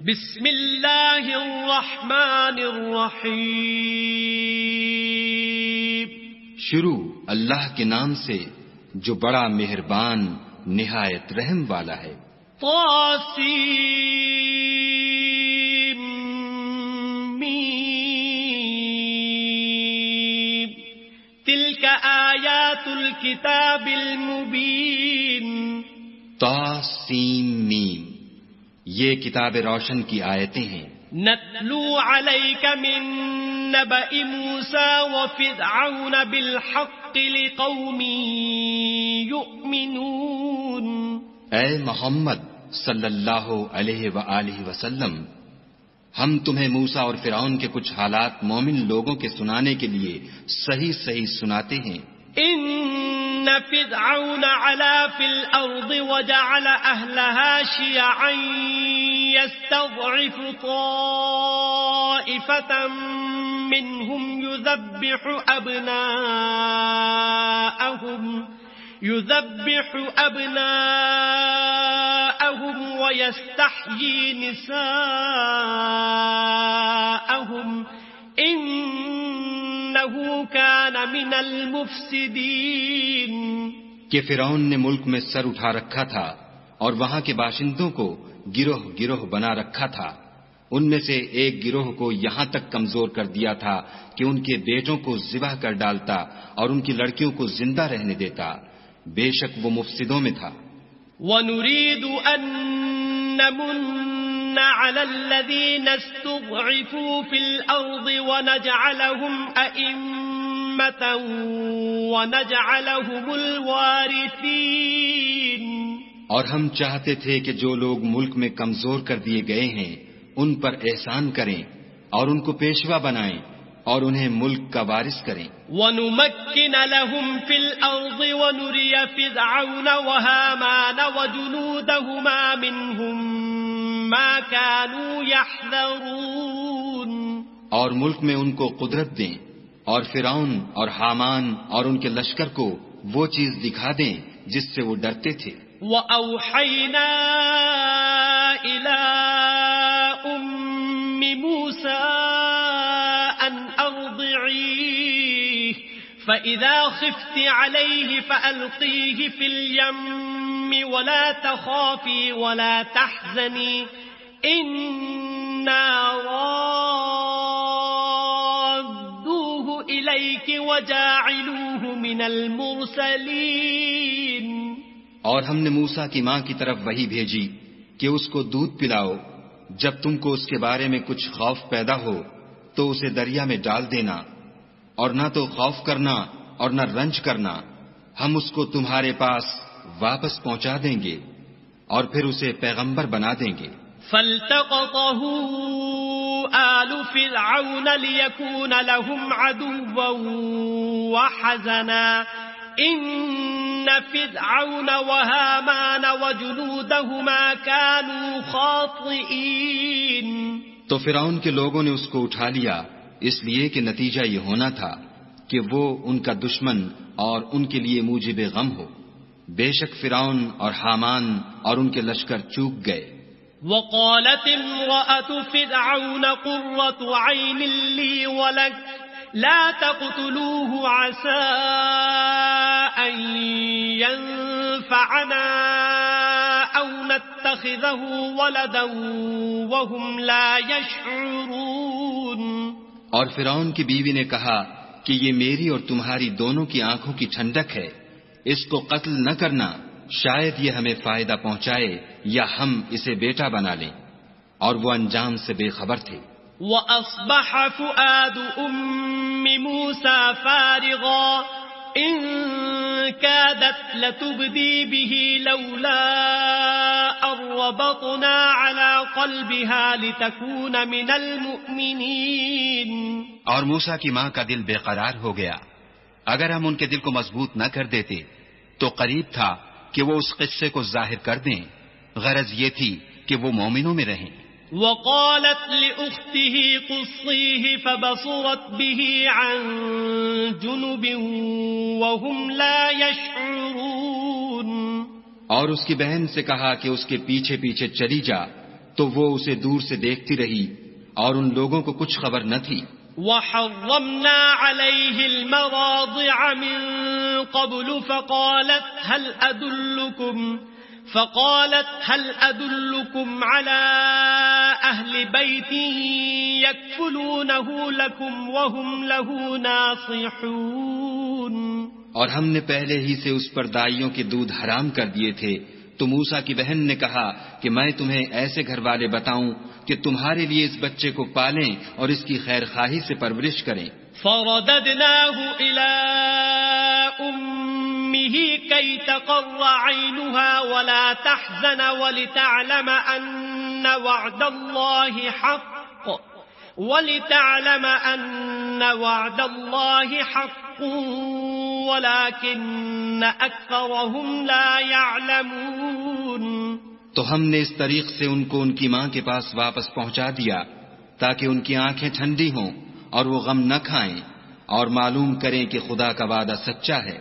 بسم اللہ الرحمن الرحیم. شروع اللہ کے نام سے جو بڑا مہربان نہایت رحم والا ہے. طاسیم میم. تلک آیات الکتاب المبین. طاسیم میم، یہ کتاب روشن کی آیتیں ہیں. نتلو علیک من نبأ موسیٰ وفرعون بالحق لقوم یؤمنون. اے محمد صلی اللہ علیہ وآلہ وسلم، ہم تمہیں موسیٰ اور فرعون کے کچھ حالات مومن لوگوں کے سنانے کے لیے صحیح صحیح سناتے ہیں. ان فرعون علا فی الارض وجعل اہلها شیعا يستضعف طائفة منهم يذبح أبناءهم ويستحيي نساءهم إنه كان من المفسدين. کہ فرعون نے ملک میں سر اٹھا رکھا تھا اور وہاں کے باشندوں کو گروہ گروہ بنا رکھا تھا. ان میں سے ایک گروہ کو یہاں تک کمزور کر دیا تھا کہ ان کے بیٹوں کو ذبح کر ڈالتا اور ان کی لڑکیوں کو زندہ رہنے دیتا. بے شک وہ مفسدوں میں تھا. وَنُرِيدُ أَن نَّمُنَّ عَلَى الَّذِينَ اسْتُضْعِفُوا فِي الْأَرْضِ وَنَجْعَلَهُمْ أَئِمَّةً وَنَجْعَلَهُمُ الْوَارِثِينَ. اور ہم چاہتے تھے کہ جو لوگ ملک میں کمزور کر دیے گئے ہیں ان پر احسان کریں اور ان کو پیشوا بنائیں اور انہیں ملک کا وارث کریں. وَنُمَكِّنَ لَهُمْ فِي الْأَرْضِ وَنُرِيَ فِرْعَوْنَ وَهَامَانَ وَجُنُودَهُمَا مِنْهُمْ مَا كَانُوا يَحْذَرُونَ. اور ملک میں ان کو قدرت دیں اور فرعون اور حامان اور ان کے لشکر کو وہ چیز دکھا دیں جس سے وہ ڈرتے تھے. وَأَوْحَيْنَا إِلَىٰ أُمِّ مُوسَىٰ أَنْ أَرْضِعِيهِ فَإِذَا خِفْتِ عَلَيْهِ فَأَلْقِيهِ فِي الْيَمِّ وَلَا تَخَافِي وَلَا تَحْزَنِي إِنَّا رَادُّوهُ إِلَيْكِ وَجَاعِلُوهُ مِنَ الْمُرْسَلِينَ. اور ہم نے موسیٰ کی ماں کی طرف وحی بھیجی کہ اس کو دودھ پلاؤ. جب تم کو اس کے بارے میں کچھ خوف پیدا ہو تو اسے دریا میں ڈال دینا، اور نہ تو خوف کرنا اور نہ رنج کرنا. ہم اس کو تمہارے پاس واپس پہنچا دیں گے اور پھر اسے پیغمبر بنا دیں گے. فَالْتَقَطَهُ آلُ فِرْعَوْنَ لِيَكُونَ لَهُمْ عَدُوًّا وَحَزَنًا إِنَّ فِرْعَوْنَ وَهَامَانَ وَجُنُودَهُمَا كَانُوا خَاطِئِينَ. تو فرعون کے لوگوں نے اس کو اٹھا لیا اس لیے کہ نتیجہ یہ ہونا تھا کہ وہ ان کا دشمن اور ان کے لیے موجب غم ہو. بے شک فرعون اور حامان اور ان کے لشکر چوک گئے. وَقَالَتِ امْرَأَةُ فِرْعَوْنَ قُرَّةُ عَيْنٍ لِّي وَلَكَ لا تقتلوه عسى أن ينفعنا أو نتخذه ولدا وهم لا يشعرون. اور فرعون کی بیوی نے کہا کہ یہ میری اور تمہاری دونوں کی آنکھوں کی ٹھنڈک ہے، اس کو قتل نہ کرنا، شاید یہ ہمیں فائدہ پہنچائے یا ہم اسے بیٹا بنا لیں. اور وہ انجام سے بے خبر تھے. وَأَصْبَحَ فُؤَادُ أُمِّ مُوسَىٰ فَارِغًا إِن كَادَتْ لَتُبْدِي بِهِ لَوْلَا أَن رَّبَطْنَا عَلَىٰ قَلْبِهَا لِتَكُونَ مِنَ الْمُؤْمِنِينَ. اور موسیٰ کی ماں کا دل بے قرار ہو گیا. اگر ہم ان کے دل کو مضبوط نہ کر دیتے تو قریب تھا کہ وہ اس قصے کو ظاہر کر دیں. غرض یہ تھی کہ وہ مومنوں میں رہیں. وقالت لأخته قصيه فبصرت به عن جنب وهم لا يشعرون. اور اس کی بہن سے کہا کہ اس کے پیچھے پیچھے چلی جا تو وہ اسے دور سے دیکھتی رہی اور ان لوگوں کو کچھ خبر نہ تھی. وحرمنا عليه المراضع من قبل فقالت هل أدلكم على أهل بيت يكفلونه لكم وهم له ناصحون. اور ہم نے پہلے ہی سے اس پر دائیوں کے دودھ حرام کر دیے تھے. تو موسیٰ کی بہن نے کہا کہ میں تمہیں ایسے گھر والے بتاؤں کہ تمہارے لیے اس بچے کو پالیں اور اس کی خیر خواہی سے پرورش کریں. فرددناه إلى أمه كي تقر عينها ولا تحزن ولتعلم أن وعد الله حق ولكن أكثرهم لا يعلمون. تو ہم نے اس طریق سے ان کو ان کی ماں کے پاس واپس پہنچا دیا تاکہ ان کی آنکھیں ٹھنڈی ہوں اور وہ غم نہ کھائیں اور معلوم کریں کہ خدا کا وعدہ سچا ہے،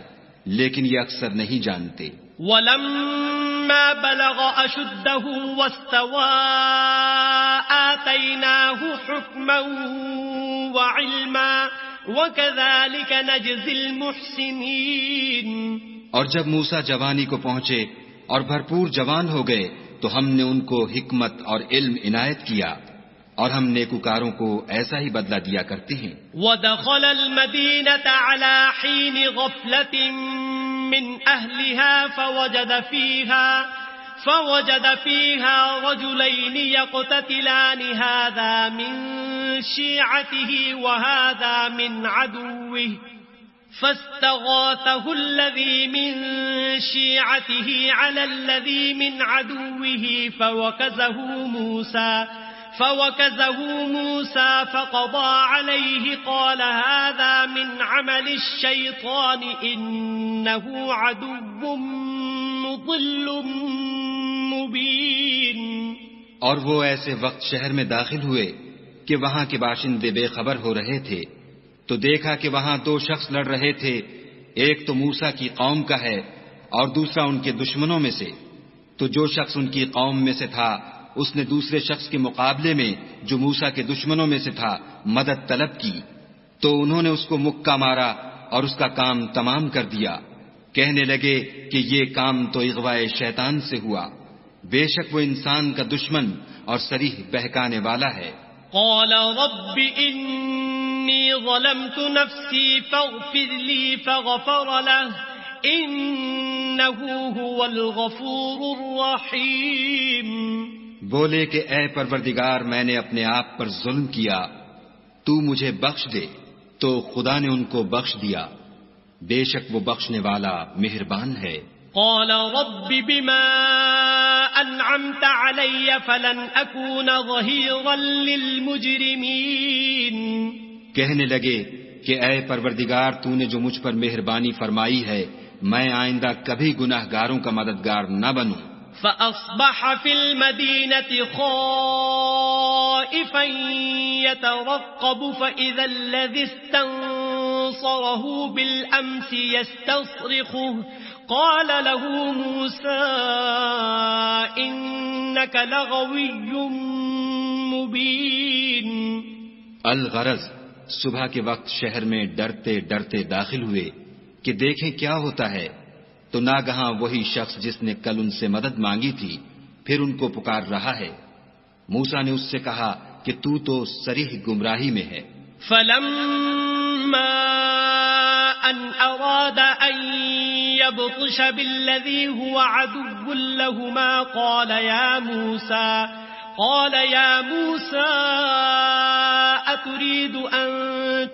لیکن یہ اکثر نہیں جانتے. وَلَمَّا بَلَغَ أَشُدَّهُ وَاسْتَوَى آتَيْنَاهُ حُكْمًا وَعِلْمًا وَكَذَلِكَ نَجْزِي الْمُحْسِنِينَ. اور جب موسیٰ جوانی کو پہنچے اور بھرپور جوان ہو گئے تو ہم نے ان کو حکمت اور علم عنایت کیا اور ہم نیکوکاروں کو ایسا ہی بدلہ دیا کرتے ہیں. وَدَخَلَ الْمَدِينَةَ عَلَى حِينِ غَفْلَةٍ مِّنْ أَهْلِهَا فوجد فيها رجلين يقتتلان هذا من شيعته وهذا من عدوه فاستغاثه الذي من شيعته على الذي من عدوه فوكزه موسى فقضى عليه قال هذا من عمل الشيطان إنه عدو مضل مبين. اور وہ ایسے وقت شہر میں داخل ہوئے کہ وہاں کے باشندے بے خبر ہو رہے تھے تو دیکھا کہ وہاں دو شخص لڑ رہے تھے، ایک تو موسیٰ کی قوم کا ہے اور دوسرا ان کے دشمنوں میں سے. تو جو شخص ان کی قوم میں سے تھا اس نے دوسرے شخص کے مقابلے میں جو موسیٰ کے دشمنوں میں سے تھا مدد طلب کی تو انہوں نے اس کو مکہ مارا اور اس کا کام تمام کر دیا. کہنے لگے کہ یہ کام تو اغوائے شیطان سے ہوا، بے شک وہ انسان کا دشمن اور صریح بہکانے والا ہے. قال رب انی ظلمت نفسی فاغفر لی فغفر له انه هو الغفور الرحیم. بولے کہ اے پروردگار میں نے اپنے آپ پر ظلم کیا، تو مجھے بخش دے. تو خدا نے ان کو بخش دیا، بے شک وہ بخشنے والا مہربان ہے. قال رب بما انعمت علی فلن اکون ظہیرا للمجرمین. کہنے لگے کہ اے پروردگار تو نے جو مجھ پر مہربانی فرمائی ہے میں آئندہ کبھی گناہ گاروں کا مددگار نہ بنوں. فأصبح في المدينة خائفا يترقب فإذا الذي استنصره بالأمس يستصرخه قال له موسى إنك لغوي مبين. الغرض صبح کے وقت شہر میں ڈرتے ڈرتے داخل ہوئے کہ دیکھیں کیا ہوتا ہے تو ناگہاں وہی شخص جس نے کل ان سے مدد مانگی تھی پھر ان کو پکار رہا ہے. موسیٰ نے اس سے کہا کہ تو صریح گمراہی میں ہے. فلما ان اراد ان يبطش بالذي هو عدو لهما قال يا موسى أتريد أن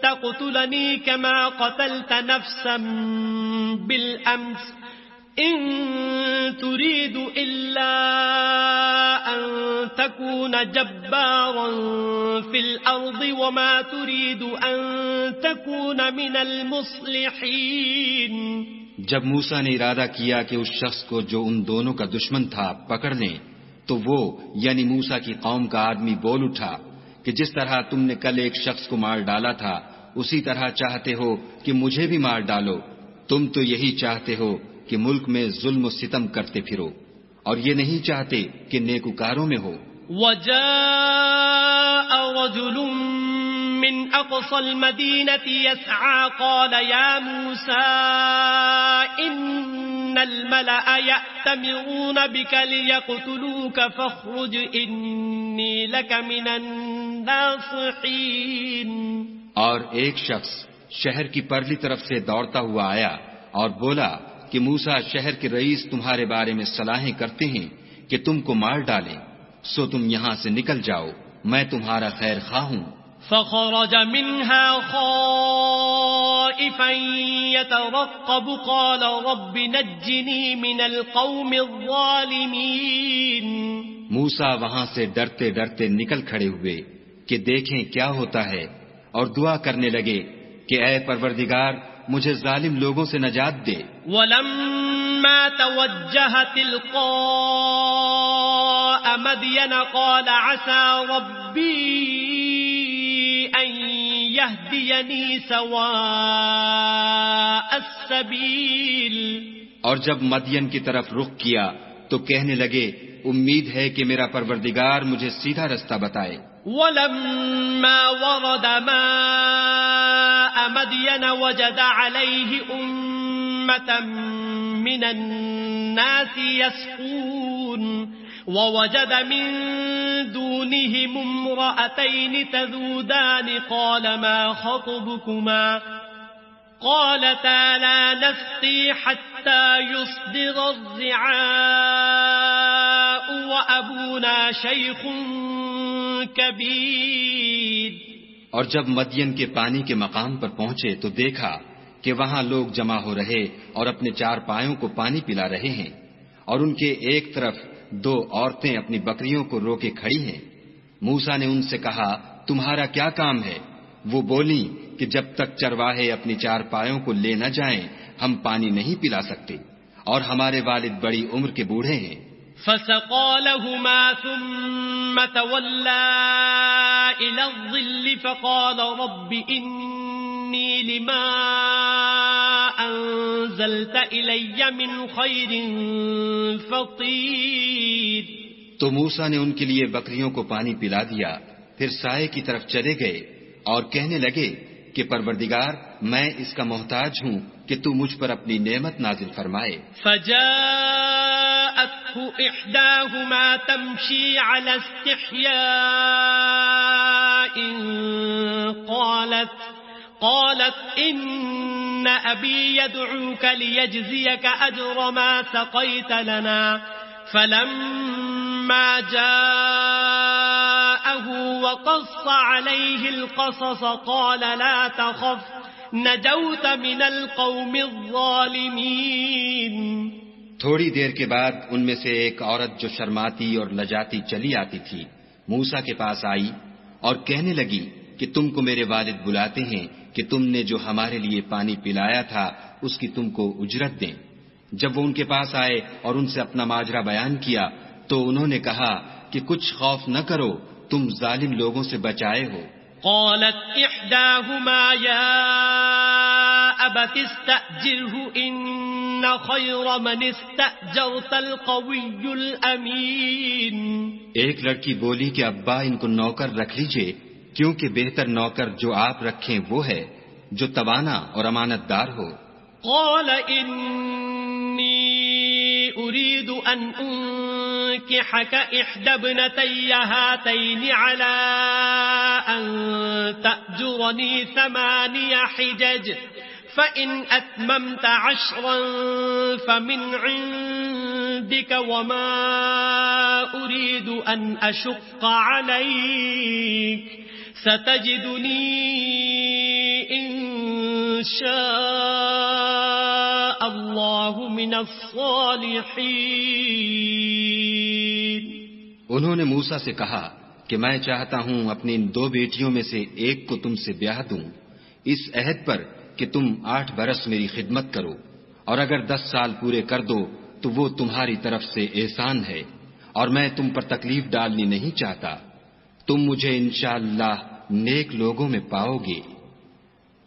تقتلني كما قتلت نفسا بالأمس إن تريد إلا أن تكون جبارا في الأرض وما تريد أن تكون من المصلحين. جب موسیٰ نے ارادہ کیا کہ اس شخص کو جو ان دونوں کا دشمن تھا پکڑ لیں تو وہ یعنی موسیٰ کی قوم کا آدمی بول اٹھا کہ جس طرح تم نے کل ایک شخص کو مار ڈالا تھا اسی طرح چاہتے ہو کہ مجھے بھی مار ڈالو. تم تو یہی چاہتے ہو کہ ملک میں ظلم و ستم کرتے پھرو اور یہ نہیں چاہتے کہ نیکوکاروں میں ہو. وجاء رجل من أقصى المدينة يسعى قال يا موسى إن الملأ يأتمرون بك ليقتلوك فاخرج إني لك من الناصحين. اور ایک شخص شہر کی پرلی طرف سے دوڑتا ہوا آیا اور بولا کہ موسیٰ شہر کے رئیس تمہارے بارے میں صلاحیں کرتے ہیں کہ تم کو مار ڈالیں، سو تم یہاں سے نکل جاؤ، میں تمہارا خیر خواہ ہوں. فخرج منها خائفا يترقب قال رب نجني من القوم الظالمين. موسیٰ وہاں سے ڈرتے ڈرتے نکل کھڑے ہوئے کہ دیکھیں کیا ہوتا ہے، اور دعا کرنے لگے کہ اے پروردگار مجھے ظالم لوگوں سے نجات دے. ولما توجه تلقاء مدين قال عسى ربي أن يهديني سواء السبيل. اور جب مدین کی طرف رخ کیا تو کہنے لگے امید ہے کہ میرا پروردگار مجھے سیدھا رستہ بتائے. ولما ورد ماء مدين وجد عليه أمة من الناس يسقون ووجد من دونهم امرأتين تذودان قال ما خطبكما قالتا لا نسقي حتى يصدر الرعاء وأبونا شيخ كبير. اور جب مدین کے پانی کے مقام پر پہنچے تو دیکھا کہ وہاں لوگ جمع ہو رہے اور اپنے چار پایوں کو پانی پلا رہے ہیں، اور ان کے ایک طرف دو عورتیں اپنی بکریوں کو روکے کھڑی ہیں. موسیٰ نے ان سے کہا تمہارا کیا کام ہے؟ وہ بولیں کہ جب تک چرواہے اپنی چار پایوں کو لے نہ جائیں ہم پانی نہیں پلا سکتے، اور ہمارے والد بڑی عمر کے بوڑھے ہیں. فسقى لهما ثم تولى إلى الظل فقال رب إني لما أنزلت إلي من خير فقير. تو موسیٰ نے ان کے لیے بکریوں کو پانی پلا دیا، پھر سائے کی طرف چلے گئے اور کہنے لگے کہ پروردگار میں اس کا محتاج ہوں کہ تو مجھ پر اپنی نعمت نازل فرمائے. فجاءته إحداهما تمشي على استحياء قالت إن أبي يدعوك ليجزيك أجر ما سقيت لنا. فلما جاءه وقص عليه القصص قال لا تخف نجوت من القوم الظالمين. تھوڑی دیر کے بعد ان میں سے ایک عورت جو شرماتی اور لجاتی چلی آتی تھی موسیٰ کے پاس آئی اور کہنے لگی کہ تم کو میرے والد بلاتے ہیں کہ تم نے جو ہمارے لیے پانی پلایا تھا اس کی تم کو اجرت دیں. جب وہ ان کے پاس آئے اور ان سے اپنا ماجرا بیان کیا تو انہوں نے کہا کہ کچھ خوف نہ کرو، تم ظالم لوگوں سے بچائے ہو. قالت إحداهما يا أبت استأجره إن خير من استأجرت القوي الأمين. ایک لڑکی بولی کہ ابا ان کو نوکر رکھ لیجئے، کیونکہ بہتر نوکر جو آپ رکھیں وہ ہے جو توانا اور امانت دار ہو. قال إني أريد أن أنكحك إحدى ابنتي هاتين على أن تأجرني 8 حجج فإن أتممت 10 فمن عندك وما أريد أن أشق عليك ستجدني إن شاء الله من الصالحين. انہوں نے موسیٰ سے کہا کہ میں چاہتا ہوں اپنی ان 2 بیٹیوں میں سے ایک کو تم سے بیاہ دوں، اس عہد پر کہ تم 8 برس میری خدمت کرو، اور اگر 10 سال پورے کر دو تو وہ تمہاری طرف سے احسان ہے، اور میں تم پر تکلیف ڈالنی نہیں چاہتا. تم مجھے انشاءاللہ نیک لوگوں میں پاؤ گے.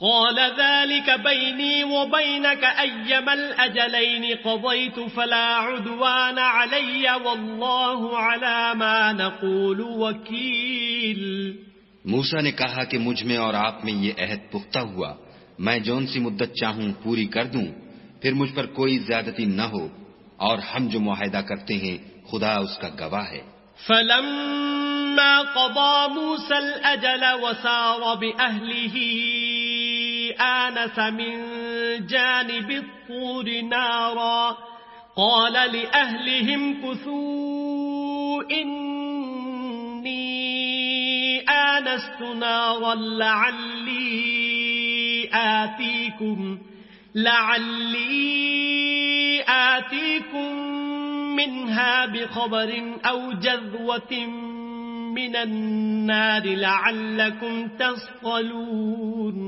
قال ذلك بيني وبينك أيما الأجلين قضيت فلا عدوان علي والله على ما نقول وكيل. موسیٰ نے کہا کہ مجھ میں اور آپ میں یہ عہد پختہ ہوا، میں جون سی مدت چاہوں پوری کر دوں، پھر مجھ پر کوئی زیادتی نہ ہو، اور ہم جو معاہدہ کرتے ہیں خدا اس کا گواہ ہے. فلما قضى موسى الأجل وسار بأهله آنس من جانب الطور نارا قال لأهلهم كثوا إني آنست نارا لعلي آتيكم منها بخبر أو جذوة من النار لعلكم تصطلون.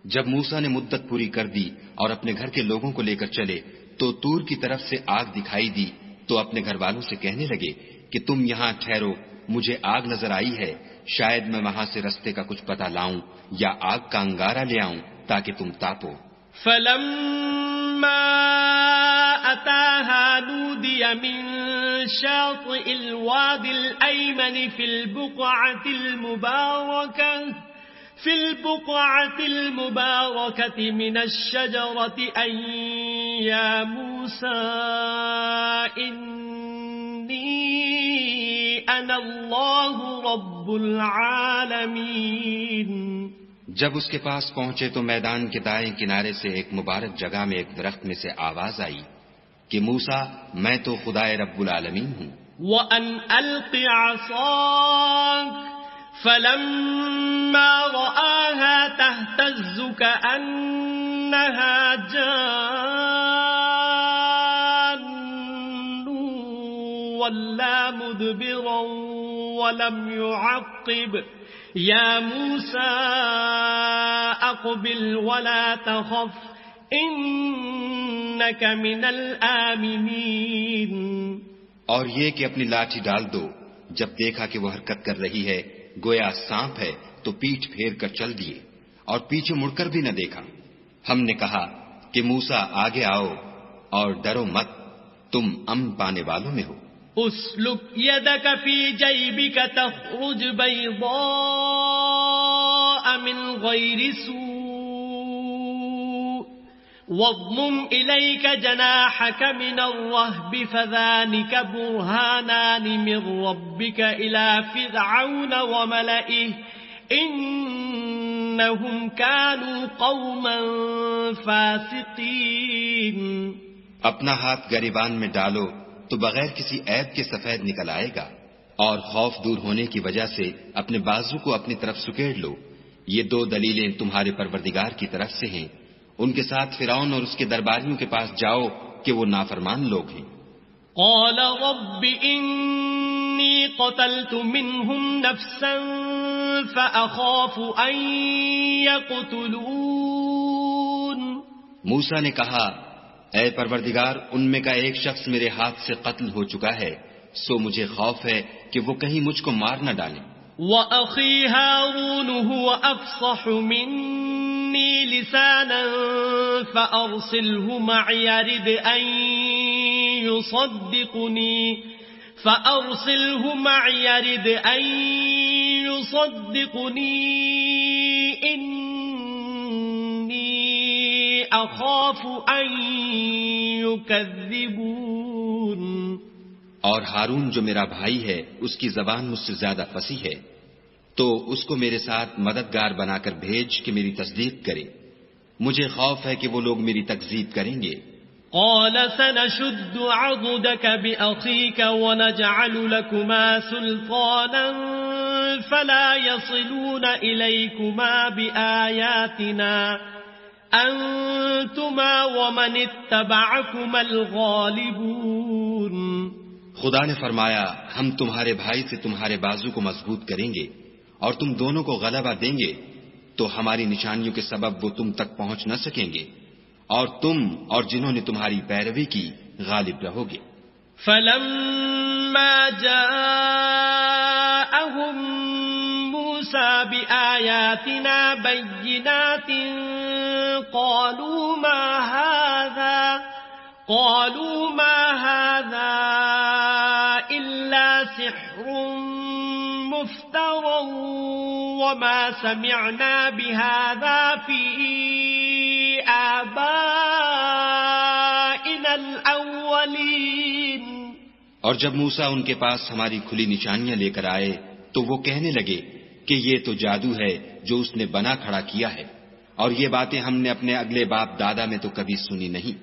جب موسیٰ نے مدت پوری کر دی اور اپنے گھر کے لوگوں کو لے کر چلے تو طور کی طرف سے آگ دکھائی دی، تو اپنے گھر والوں سے کہنے لگے کہ تم یہاں ٹھہرو، مجھے آگ نظر آئی ہے، شاید میں وہاں سے رستے کا کچھ پتہ لاؤں یا آگ کا انگارہ لے آؤں تاکہ تم تاپو. فلما أتاها نودي من شاطئ الوادي الأيمن في البقعة المباركة من الشجرة أن يا موسى إني أنا الله رب العالمين. جب اس کے پاس پہنچے تو میدان کے دائیں کنارے سے ایک مبارک جگہ میں ایک درخت میں سے آواز آئی کہ موسیٰ میں تو خدائے رب العالمین ہوں. وَأَنْ أَلْقِ عَصَاكَ فَلَمَّا رَآهَا تَهْتَزُّ كَأَنَّهَا جَانٌّ وَلَّى مُدْبِرًا وَلَمْ يُعَقِّبْ يَا مُوسَى أَقْبِلْ وَلَا تَخَفْ إِنَّكَ مِنَ الْآمِنِينَ. اور یہ کہ اپنی لاٹھی ڈال دو. جب دیکھا کہ وہ حرکت کر رہی ہے گویا سانپ ہے تو پیٹھ پھیر کر چل دیے اور پیچھے مڑ کر بھی نہ دیکھا. ہم نے کہا کہ موسیٰ آگے آؤ اور ڈرو مت، تم امن پانے والوں میں ہو. اسلک یدک فی جیبک تخرج بیضاء من غیر سوء واضمم الیک جناحک من الرہب فذانک برہانان من ربک الی فرعون وملئه انہم کانوا قوما فاسقین. اپنا ہاتھ گریبان میں ڈالو تو بغیر کسی عیب کے سفید نکل آئے گا، اور خوف دور ہونے کی وجہ سے اپنے بازو کو اپنی طرف سکیڑ لو. یہ دو دلیلیں تمہارے پروردگار کی طرف سے ہیں. ان کے ساتھ فرعون اور اس کے درباریوں کے پاس جاؤ کہ وہ نافرمان لوگ ہیں. قال رب انی قتلت منهم نفسا فأخاف ان يقتلون. موسیٰ نے کہا اے پروردگار ان میں کا ایک شخص میرے ہاتھ سے قتل ہو چکا ہے، سو مجھے خوف ہے کہ وہ کہیں مجھ کو مار نہ ڈالیں. وَأَخِي هَارُونُ هُوَ أَفْصَحُ مِنِّي لِسَانًا فَأَرْسِلْهُ مَعِيَ رِدْ أَن يُصَدِّقُنِي اخاف ان يكذبون. اور ہارون جو میرا بھائی ہے اس کی زبان مجھ سے زیادہ فصیح ہے، تو اس کو میرے ساتھ مددگار بنا کر بھیج کہ میری تصدیق کرے. مجھے خوف ہے کہ وہ لوگ میری تکذیب کریں گے. قال سنشد عضدك بأخيك ونجعل لكما سلطانا فلا يصلون إليكما بآياتنا انتما ومن اتبعكما الغالبون. خدا نے فرمایا ہم تمہارے بھائی سے تمہارے بازو کو مضبوط کریں گے اور تم دونوں کو غلبہ دیں گے، تو ہماری نشانیوں کے سبب وہ تم تک پہنچ نہ سکیں گے اور تم اور جنہوں نے تمہاری پیروی کی غالب رہو گے. فلما جاءهم موسى بآياتنا بينات قالوا ما هذا إلا سحر مفترى وما سمعنا بهذا في آبائنا الأولين. اور جب موسیٰ ان کے پاس ہماری کھلی نشانیاں لے کر آئے تو وہ کہنے لگے کہ یہ تو جادو ہے جو اس نے بنا کھڑا کیا ہے، اور یہ باتیں ہم نے اپنے اگلے باپ دادا میں تو کبھی سنی نہیں.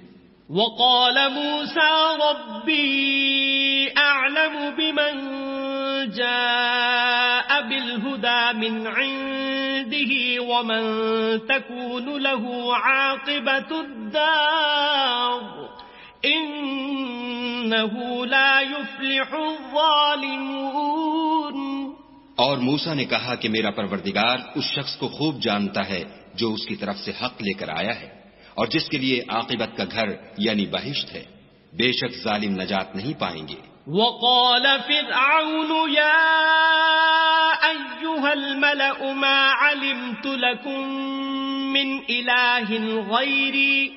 وقال موسى ربي أعلم بمن جاء بالهدى من عنده ومن تكون له عاقبة الدار إنه لا يفلح الظالمون. اور موسیٰ نے کہا کہ میرا پروردگار اس شخص کو خوب جانتا ہے جو اس کی طرف سے حق لے کر آیا ہے اور جس کے لیے عاقبت کا گھر یعنی بہشت ہے. بے شک ظالم نجات نہیں پائیں گے. وقال فرعون يا أيها الملأ ما علمت لكم من إله غيري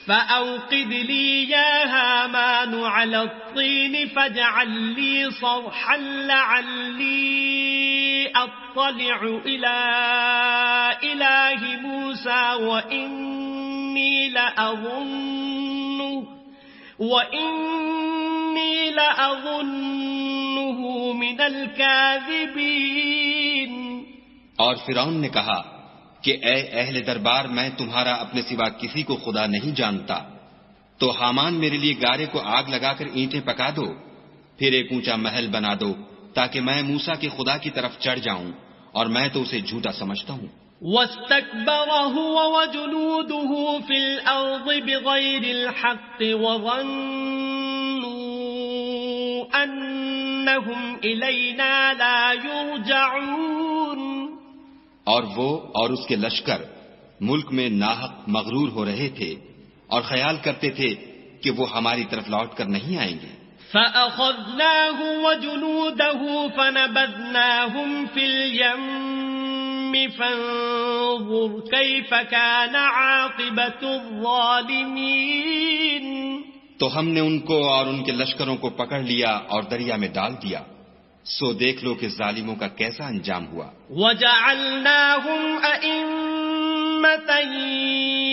فأوقد لي يا هامان على الطين فاجعل لي صرحا لعلي أطلع إلى إله موسى وإني لأظنه من الكاذبين. اور فرعون نے کہا کہ اے اہل دربار، میں تمہارا اپنے سوا کسی کو خدا نہیں جانتا، تو حامان میرے لیے گارے کو آگ لگا کر اینٹیں پکا دو، پھر ایک اونچا محل بنا دو تاکہ میں موسیٰ کے خدا کی طرف چڑھ جاؤں، اور میں تو اسے جھوٹا سمجھتا ہوں. واستكبر هو وجنوده في الأرض بغير الحق وظنوا أنهم إلينا لا يرجعون. اور وہ اور اس کے لشکر ملک میں ناحق مغرور ہو رہے تھے اور خیال کرتے تھے کہ وہ ہماری طرف لوٹ کر نہیں آئیں گے. فَأَخَذْنَاهُ وَجُنُودَهو فَنَبَذْنَاهُمْ فِي الْيَمِّ فَانظُرْ كَيْفَ كَانَ عَاقِبَةُ الظَّالِمِينَ. تو ہم نے ان کو اور ان کے لشکروں کو پکڑ لیا اور دریا میں ڈال دیا، سو دیکھ لو کہ ظالموں کا کیسا انجام ہوا. وَجَعَلْنَاهُمْ أَئِمَّةً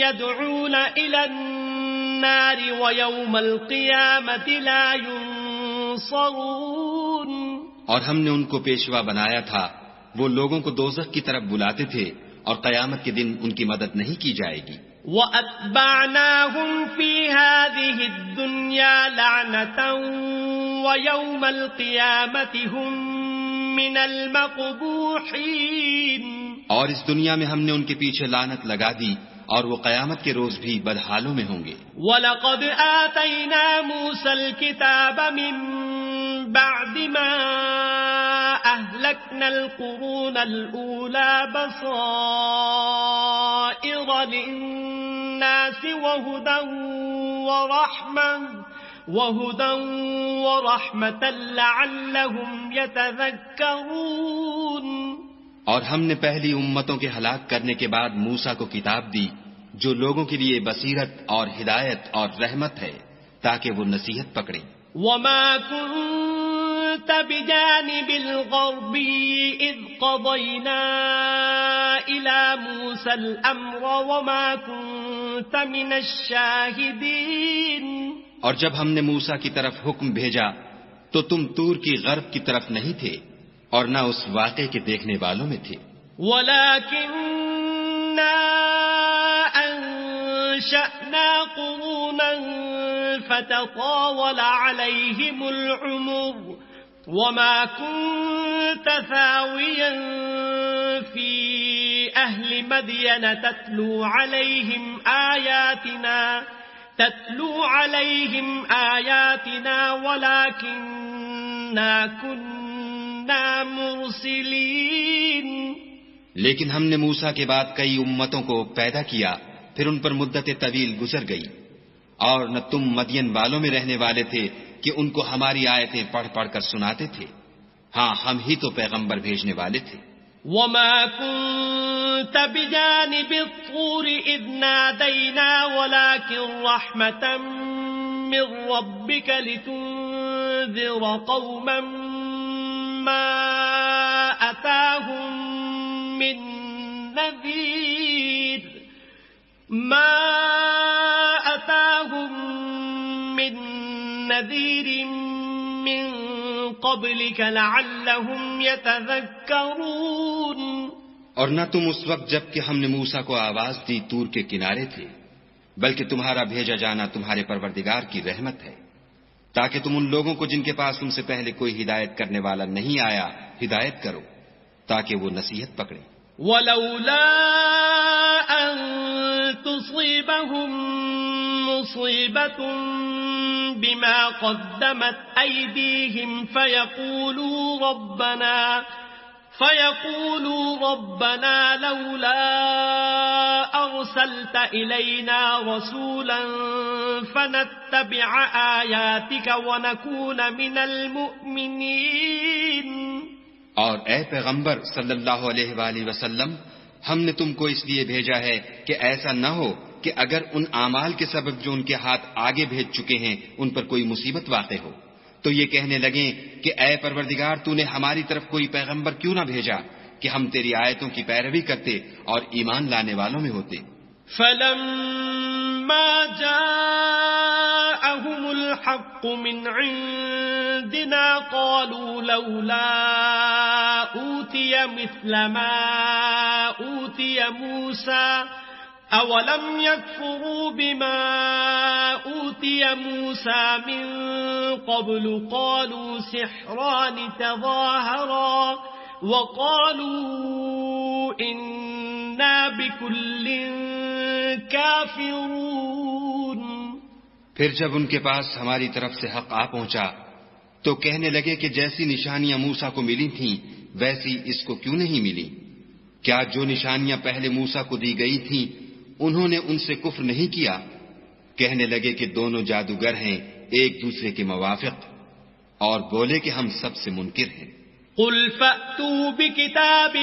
يَدْعُونَ إِلَى النَّارِ وَيَوْمَ الْقِيَامَةِ لَا يُنصَرُونَ. اور ہم نے ان کو پیشوا بنایا تھا، وہ لوگوں کو دوزخ کی طرف بلاتے تھے اور قیامت کے دن ان کی مدد نہیں کی جائے گی. وَأَتْبَعْنَاهُمْ فِي هَذِهِ الدُّنْيَا لَعْنَةً وَيَوْمَ الْقِيَامَةِ هُمْ مِنَ الْمَقْبُوحِينَ. اور اس دنیا میں ہم نے ان کے پیچھے لعنت لگا دی اور وہ قیامت کے روز بھی بدحالوں میں ہوں گے. وَلَقَدْ آتَيْنَا مُوسَى الْكِتَابَ مِن بَعْدِ مَا أَهْلَكْنَا الْقُرُونَ الْأُولَى بَصَائِرَ لِلنَّاسِ وَهُدًى وَرَحْمَةً لَعَلَّهُمْ يَتَذَكَّرُونَ. اور ہم نے پہلی امتوں کے ہلاک کرنے کے بعد موسیٰ کو کتاب دی جو لوگوں کے لیے بصیرت اور ہدایت اور رحمت ہے تاکہ وہ نصیحت پکڑیں. وَمَا كُنْتَ بِجَانِبِ الْغَرْبِيِّ إِذْ قَضَيْنَا إِلَى مُوسَى الْأَمْرَ وَمَا كُنْتَ مِنَ الشَّاهِدِينَ. اور جب ہم نے موسیٰ کی طرف حکم بھیجا تو تم طور کی غرب کی طرف نہیں تھے اور نہ اس واقعے کے دیکھنے والوں میں تھے. وَلَكِنَّا أَنشَأْنَا قُرُونًا فَتَطَاوَلَ عَلَيْهِمُ الْعُمُرُ وَمَا كُنْتَ ثَاوِيًا فِي أَهْلِ مَدْيَنَ تَتْلُو عَلَيْهِمْ آيَاتِنَا وَلَكِنَّا كُنَّا مُرْسِلِينَ. لیکن ہم نے موسیٰ کے بعد کئی امتوں کو پیدا کیا، پھر ان پر مدت طویل گزر گئی، اور نہ تم مدین والوں میں رہنے والے تھے کہ ان کو ہماری آیتیں پڑھ پڑھ کر سناتے تھے. ہاں، ہم ہی تو پیغمبر بھیجنے والے تھے. وما كنت بجانب الطور إذ نادينا ولكن رحمة من ربك لتنذر قوما ما أتاهم من نذير من قبلك لعلهم يتذكرون. اور نہ تم اس وقت جب کہ ہم نے موسیٰ کو آواز دی طور کے کنارے تھے، بلکہ تمہارا بھیجا جانا تمہارے پروردگار کی رحمت ہے، تاکہ تم ان لوگوں کو جن کے پاس تم سے پہلے کوئی ہدایت کرنے والا نہیں آیا ہدایت کرو، تاکہ وہ نصیحت پکڑیں. وَلَوْلَا أَن تُصِيبَهُم مُّصِيبَةٌ بِمَا قَدَّمَتْ أَيْدِيهِمْ فَيَقُولُوا رَبَّنَا لَوْلَا أَرْسَلْتَ إِلَيْنَا رَسُولًا فَنَتَّبِعَ آيَاتِكَ وَنَكُونَ مِنَ الْمُؤْمِنِينَ. اور اے پیغمبر صلی اللہ علیہ وآلہ وسلم، ہم نے تم کو اس لیے بھیجا ہے کہ ایسا نہ ہو کہ اگر ان اعمال کے سبب جو ان کے ہاتھ آگے بھیج چکے ہیں ان پر کوئی مصیبت واقع ہو تو یہ کہنے لگیں کہ اے پروردگار تو نے ہماری طرف کوئی پیغمبر کیوں نہ بھیجا کہ ہم تیری آیتوں کی پیروی کرتے اور ایمان لانے والوں میں ہوتے. فَلَمَّا جَاءَهُمُ الْحَقُّ مِنْ عِنْدِنَا قَالُوا لَوْلَا أُوتِيَ مِثْلَ مَا أُوتِيَ مُوسَى أَوَلَمْ يَكْفُرُوا بِمَا أُوتِيَ مُوسَى مِنْ قَبْلُ قَالُوا سِحْرَانِ تَظَاهَرَا وَقَالُوا إِنَّا بِكُلٍّ كَافِرُونَ. پھر جب ان کے پاس ہماری طرف سے حق آ پہنچا تو کہنے لگے کہ جیسی نشانیاں موسیٰ کو ملی تھیں ویسی اس کو کیوں نہیں ملی؟ کیا جو نشانیاں پہلے موسیٰ کو دی گئی تھیں انہوں نے ان سے کفر نہیں کیا؟ کہنے لگے کہ دونوں جادوگر ہیں ایک دوسرے کے موافق، اور بولے کہ ہم سب سے منکر ہیں. قل فأتوا بكتاب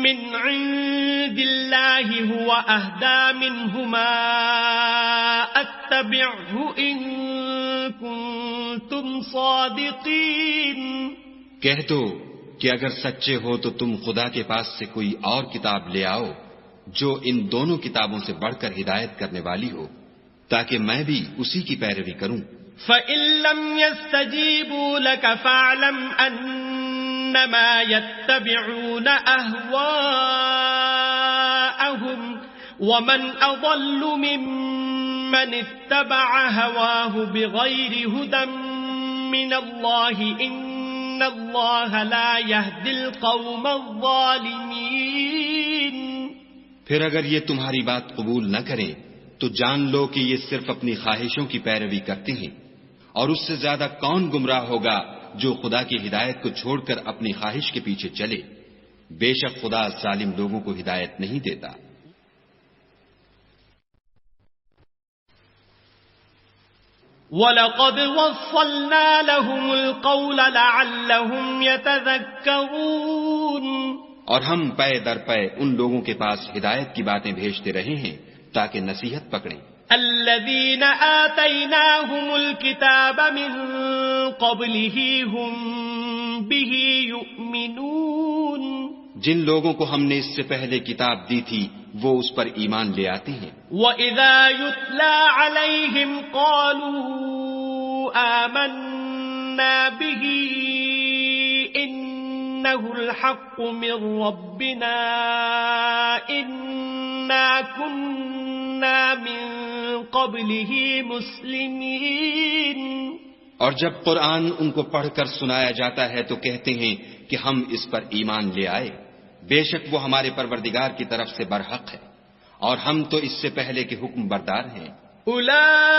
من عند الله هو أهدى منهما أتبعه إن كنتم صادقين. کہہ دو کہ اگر سچے ہو تو تم خدا کے پاس سے کوئی اور کتاب لے آؤ جو ان دونوں کتابوں سے بڑھ کر ہدایت کرنے والی ہو، تاکہ میں بھی اسی کی پیروی کروں. فَإِن لَّمْ يَسْتَجِيبُوا لَكَ فَاعْلَمْ أَنَّمَا يَتَّبِعُونَ أَهْوَاءَهُمْ وَمَنْ أَضَلُّ مِمَّنِ اتَّبَعَ هَوَاهُ بِغَيْرِ هُدًى مِّنَ اللَّهِ إِنَّ اللَّهَ لَا يَهْدِي الْقَوْمَ الظَّالِمِينَ. پھر اگر یہ تمہاری بات قبول نہ کریں تو جان لو کہ یہ صرف اپنی خواہشوں کی پیروی کرتے ہیں، اور اس سے زیادہ کون گمراہ ہوگا جو خدا کی ہدایت کو چھوڑ کر اپنی خواہش کے پیچھے چلے. بے شک خدا ظالم لوگوں کو ہدایت نہیں دیتا. وَلَقَدْ وَصَّلْنَا لَهُمُ الْقَوْلَ لَعَلَّهُمْ يَتَذَكَّرُونَ. اور ہم پے در پے ان لوگوں کے پاس ہدایت کی باتیں بھیجتے رہے ہیں تاکہ نصیحت پکڑیں. الذين آتيناهم الكتاب من قبله هم به يؤمنون. جن لوگوں کو ہم نے اس سے پہلے کتاب دی تھی وہ اس پر ایمان لے آتے ہیں. وَإِذَا يُتْلَى عَلَيْهِمْ قَالُوا آمَنَّا بِهِ إِنَّهُ الْحَقُّ مِنْ رَبِّنَا إِنَّا كُنَّا مِنْ قَبْلِهِ مُسْلِمِينَ. اور جب قرآن ان کو پڑھ کر سنایا جاتا ہے تو کہتے ہیں کہ ہم اس پر ایمان لے آئے، بے شک وہ ہمارے پروردگار کی طرف سے برحق ہے اور ہم تو اس سے پہلے کے حکم بردار ہیں.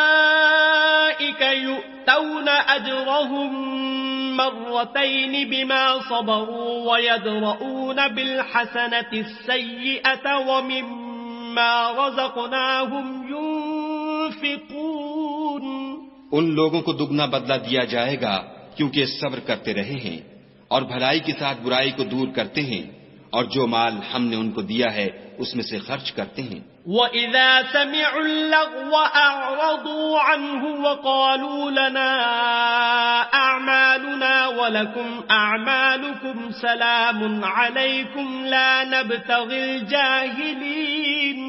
أولئك يؤتون أجرهم مرتين بما صبروا ويدرؤون بالحسنة السيئة ومما رزقناهم ينفقون. ان لوگوں کو دگنا بدلہ دیا جائے گا کیونکہ صبر کرتے رہے ہیں اور بھلائی کے ساتھ برائی کو دور کرتے ہیں اور جو مال ہم نے ان کو دیا ہے اس میں سے خرچ کرتے ہیں. وَإِذَا سَمِعُوا اللَّغْوَ أَعْرَضُوا عَنْهُ وَقَالُوا لَنَا أَعْمَالُنَا وَلَكُمْ أَعْمَالُكُمْ سَلَامٌ عَلَيْكُمْ لَا نَبْتَغِي الْجَاهِلِينَ.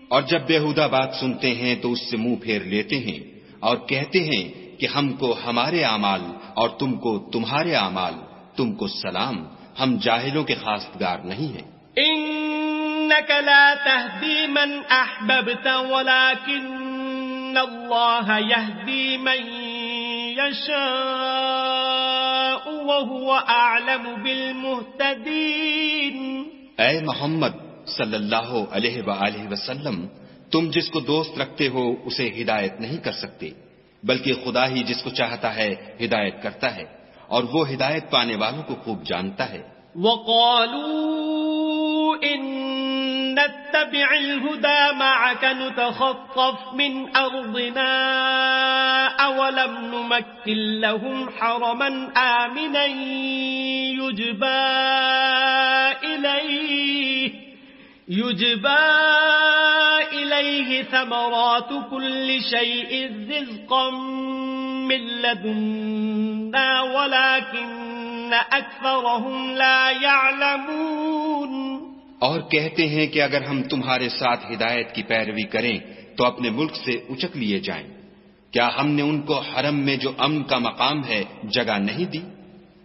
اور جب بیہودہ بات سنتے ہیں تو اس سے منہ پھیر لیتے ہیں اور کہتے ہیں کہ ہم کو ہمارے اعمال اور تم کو تمہارے اعمال، تم کو سلام، ہم جاہلوں کے خاصگار نہیں ہیں. إنك لا تهدي من أحببت ولكن الله يهدي من يشاء وهو أعلم بالمهتدين. اے محمد صلی اللہ علیہ وآلہ وسلم، تم جس کو دوست رکھتے ہو اسے ہدایت نہیں کر سکتے، بلکہ خدا ہی جس کو چاہتا ہے ہدایت کرتا ہے، اور وہ ہدایت پانے والوں کو خوب جانتا ہے. وَقَالُوا إِن نَّتَّبِعِ الْهُدَى مَعَكَ نُتَخَطَّفْ مِنْ أَرْضِنَا أَوَلَمْ نُمَكِّن لَّهُمْ حَرَمًا آمِنًا يُجْبَى إِلَيْهِ ثَمَرَاتُ كُلِّ شَيْءٍ رِّزْقًا مِّن لَّدُنَّا وَلَٰكِنَّ أَكْثَرَهُمْ لَا يَعْلَمُونَ. اور کہتے ہیں کہ اگر ہم تمہارے ساتھ ہدایت کی پیروی کریں تو اپنے ملک سے اچک لیے جائیں. کیا ہم نے ان کو حرم میں جو امن کا مقام ہے جگہ نہیں دی،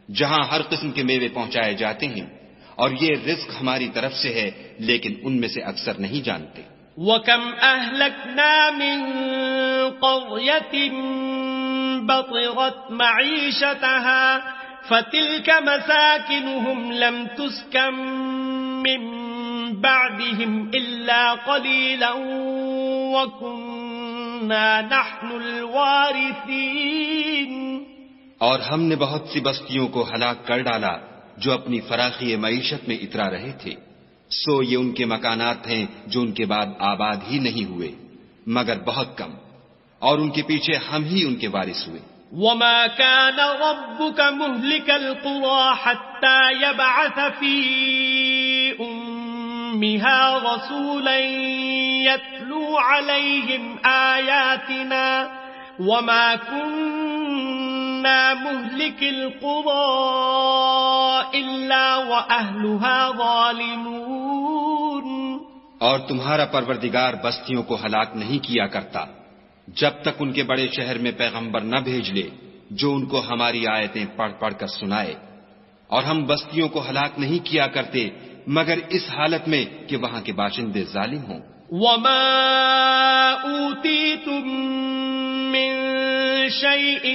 جہاں ہر قسم کے میوے پہنچائے جاتے ہیں، اور یہ رزق ہماری طرف سے ہے، لیکن ان میں سے اکثر نہیں جانتے. وَكَمْ أَهْلَكْنَا مِن قَرْيَةٍ بَطِرَتْ مَعِيشَتَهَا فَتِلْكَ مَسَاكِنُهُمْ لَمْ تُسْكَن مِّن بَعْدِهِمْ إِلَّا قَلِيلًا وَكُنَّا نَحْنُ الْوَارِثِينَ. اور ہم نے بہت سی بستیوں کو ہلاک کر ڈالا جو اپنی فراخی معیشت میں اترا رہے تھے، سو یہ ان کے مکانات ہیں جو ان کے بعد آباد ہی نہیں ہوئے مگر بہت کم، اور ان کے پیچھے ہم ہی ان کے وارث ہوئے. وَمَا كَانَ رَبُّكَ مُهْلِكَ الْقُرَىٰ حَتَّىٰ يَبْعَثَ فِي أُمِّهَا رَسُولًا يَتْلُو عَلَيْهِمْ آيَاتِنَا وَمَا كُنَّا مُهْلِكِ الْقُرَىٰ إِلَّا وَأَهْلُهَا ظَالِمُونَ. اور تمہارا پروردگار بستیوں کو ہلاک نہیں کیا کرتا جب تک ان کے بڑے شہر میں پیغمبر نہ بھیج لے جو ان کو ہماری آیتیں پڑھ پڑھ کر سنائے، اور ہم بستیوں کو ہلاک نہیں کیا کرتے مگر اس حالت میں کہ وہاں کے باشندے ظالم ہوں. وَمَا أُوتِيتُم مِّن شَيْءٍ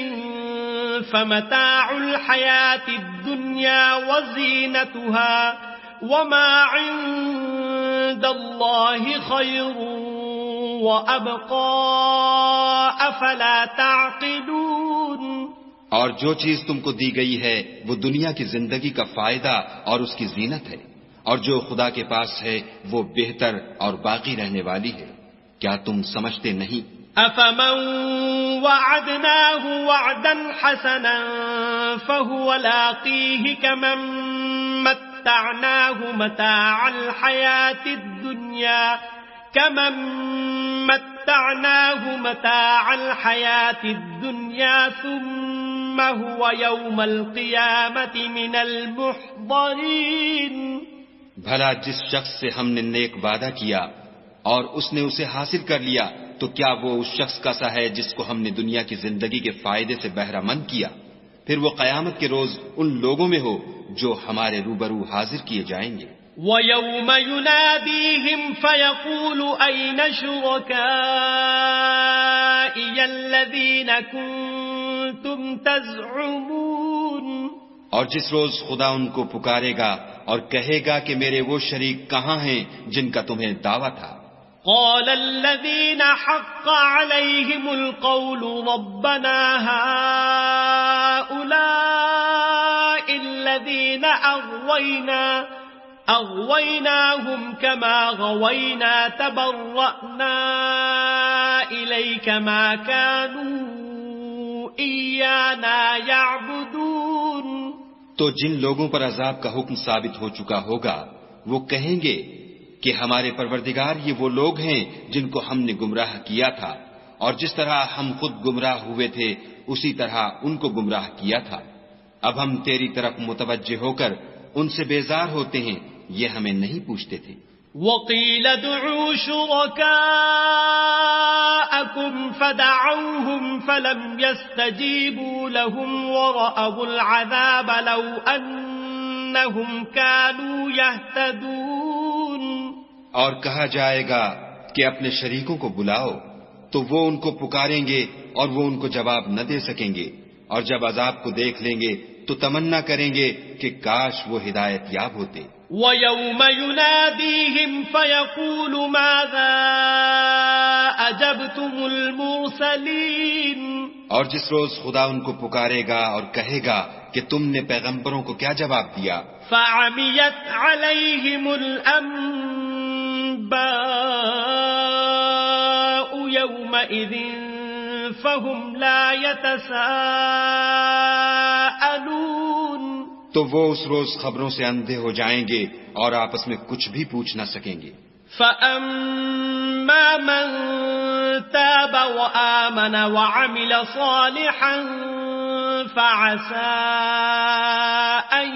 فَمَتَاعُ الْحَيَاةِ الدُّنْيَا وَزِينَتُهَا وَمَا عِندَ اللَّهِ خَيْرٌ وَأَبْقَىٰ أَفَلَا تَعْقِلُونَ. اور جو چیز تم کو دی گئی ہے وہ دنیا کی زندگی کا فائدہ اور اس کی زینت ہے، اور جو خدا کے پاس ہے وہ بہتر اور باقی رہنے والی ہے. کیا تم سمجھتے نہیں؟ أَفَمَن وَعَدْنَاهُ وَعْدًا حَسَنًا فَهُوَ لَاقِيهِ كَمَن مَّتَّعْنَاهُ مَتَاعَ الْحَيَاةِ الدُّنْيَا ثُمَّ هُوَ يَوْمَ الْقِيَامَةِ مِنَ الْمُحْضَرِينَ. بھلا جس شخص سے ہم نے نیک وعدہ کیا اور اس نے اسے حاصل کر لیا تو کیا وہ اس شخص کا سا ہے جس کو ہم نے دنیا کی زندگی کے فائدے سے بہرہ مند کیا، پھر وہ قیامت کے روز ان لوگوں میں ہو جو ہمارے روبرو حاضر کیے جائیں گے. وَيَوْمَ يُنَادِيهِمْ فَيَقُولُ أَيْنَ شُرَكَائِيَ الَّذِينَ كُنتُمْ تَزْعُمُونَ. اور جس روز خدا ان کو پکارے گا اور کہے گا کہ میرے وہ شریک کہاں ہیں جن کا تمہیں دعویٰ تھا. قَالَ الَّذِينَ حَقَّ عَلَيْهِمُ الْقَوْلُ رَبَّنَا هَٰؤُلَاءِ الَّذِينَ أغويناهم كما غوينا تبرأنا إليك ما كانوا إيانا يعبدون. تو جن لوگوں پر عذاب کا حکم ثابت ہو چکا ہوگا وہ کہیں گے کہ ہمارے پروردگار یہ وہ لوگ ہیں جن کو ہم نے گمراہ کیا تھا، اور جس طرح ہم خود گمراہ ہوئے تھے اسی طرح ان کو گمراہ کیا تھا۔ اب ہم تیری طرف متوجہ ہو کر ان سے بیزار ہوتے ہیں، یہ ہمیں نہیں پوچھتے تھے۔ وَقِيلَ ادْعُوا شُرَكَاءَكُمْ فَدَعَوْهُمْ فَلَمْ يَسْتَجِيبُوا لَهُمْ وَرَأَوُا الْعَذَابَ لَوْ أَنَّهُمْ كَانُوا يَهْتَدُونَ۔ اور کہا جائے گا کہ اپنے شریکوں کو بلاؤ، تو وہ ان کو پکاریں گے اور وہ ان کو جواب نہ دے سکیں گے، اور جب عذاب کو دیکھ لیں گے تو تمنا کریں گے کہ کاش وہ ہدایت یاب ہوتے۔ وَيَوْمَ يُنَادِيهِمْ فَيَقُولُ مَاذَا أَجَبْتُمُ الْمُرْسَلِينَ۔ اور جس روز خدا ان کو پکارے گا اور کہے گا کہ تم نے پیغمبروں کو کیا جواب دیا، فَعَمِيَتْ عَلَيْهِمُ الْأَنبَاءُ يَوْمَئِذٍ فَهُمْ لَا يَتَسَاءَلُونَ۔ تو وہ اس روز خبروں سے اندھے ہو جائیں گے اور آپس میں کچھ بھی پوچھ نہ سکیں گے۔ فَأَمَّا مَن تَابَ وَآمَنَ وَعَمِلَ صَالِحًا فَعَسَىٰ أَن